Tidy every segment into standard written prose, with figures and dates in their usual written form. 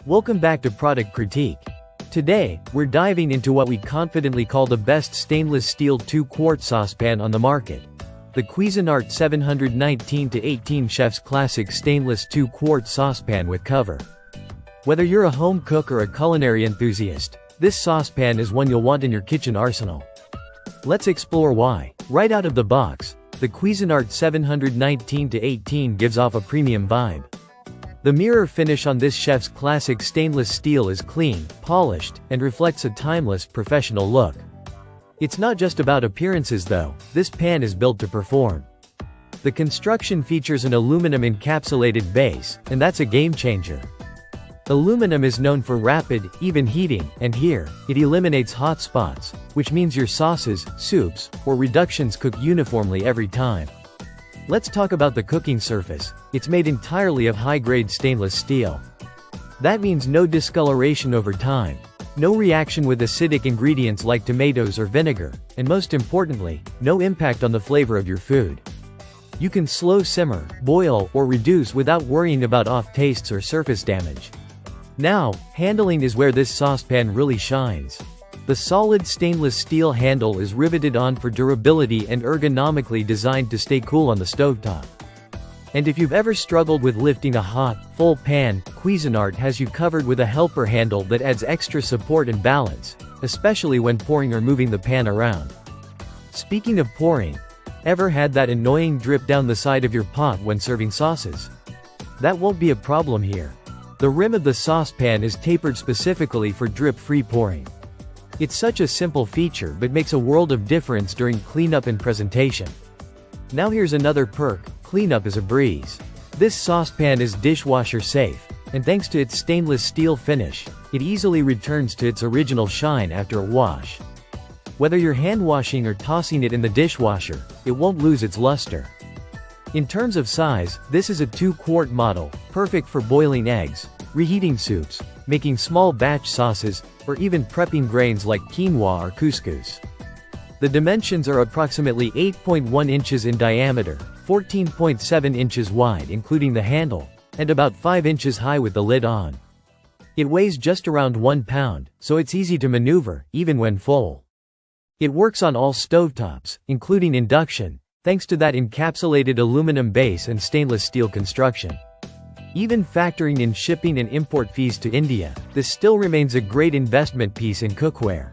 Welcome back to Product Critique. Today, we're diving into what we confidently call the best stainless steel 2-quart saucepan on the market. The Cuisinart 719-18 Chef's Classic Stainless 2-quart saucepan with cover. Whether you're a home cook or a culinary enthusiast, this saucepan is one you'll want in your kitchen arsenal. Let's explore why. Right out of the box, the Cuisinart 719-18 gives off a premium vibe. The mirror finish on this chef's classic stainless steel is clean, polished, and reflects a timeless, professional look. It's not just about appearances though, this pan is built to perform. The construction features an aluminum encapsulated base, and that's a game changer. Aluminum is known for rapid, even heating, and here, it eliminates hot spots, which means your sauces, soups, or reductions cook uniformly every time. Let's talk about the cooking surface. It's made entirely of high-grade stainless steel. That means no discoloration over time, no reaction with acidic ingredients like tomatoes or vinegar, and most importantly, no impact on the flavor of your food. You can slow simmer, boil, or reduce without worrying about off tastes or surface damage. Now, handling is where this saucepan really shines. The solid stainless steel handle is riveted on for durability and ergonomically designed to stay cool on the stovetop. And if you've ever struggled with lifting a hot, full pan, Cuisinart has you covered with a helper handle that adds extra support and balance, especially when pouring or moving the pan around. Speaking of pouring, ever had that annoying drip down the side of your pot when serving sauces? That won't be a problem here. The rim of the saucepan is tapered specifically for drip-free pouring. It's such a simple feature but makes a world of difference during cleanup and presentation. Now here's another perk: cleanup is a breeze. This saucepan is dishwasher safe, and thanks to its stainless steel finish, it easily returns to its original shine after a wash. Whether you're hand washing or tossing it in the dishwasher, it won't lose its luster. In terms of size, this is a 2-quart model, perfect for boiling eggs, reheating soups, making small batch sauces, or even prepping grains like quinoa or couscous. The dimensions are approximately 8.1 inches in diameter, 14.7 inches wide including the handle, and about 5 inches high with the lid on. It weighs just around 1 pound, so it's easy to maneuver, even when full. It works on all stovetops, including induction, thanks to that encapsulated aluminum base and stainless steel construction. Even factoring in shipping and import fees to India, this still remains a great investment piece in cookware.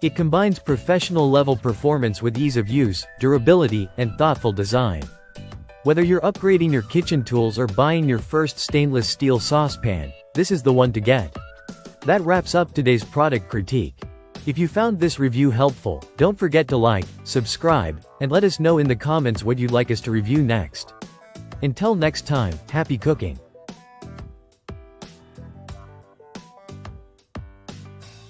It combines professional-level performance with ease of use, durability, and thoughtful design. Whether you're upgrading your kitchen tools or buying your first stainless steel saucepan, this is the one to get. That wraps up today's product critique. If you found this review helpful, don't forget to like, subscribe, and let us know in the comments what you'd like us to review next. Until next time, happy cooking!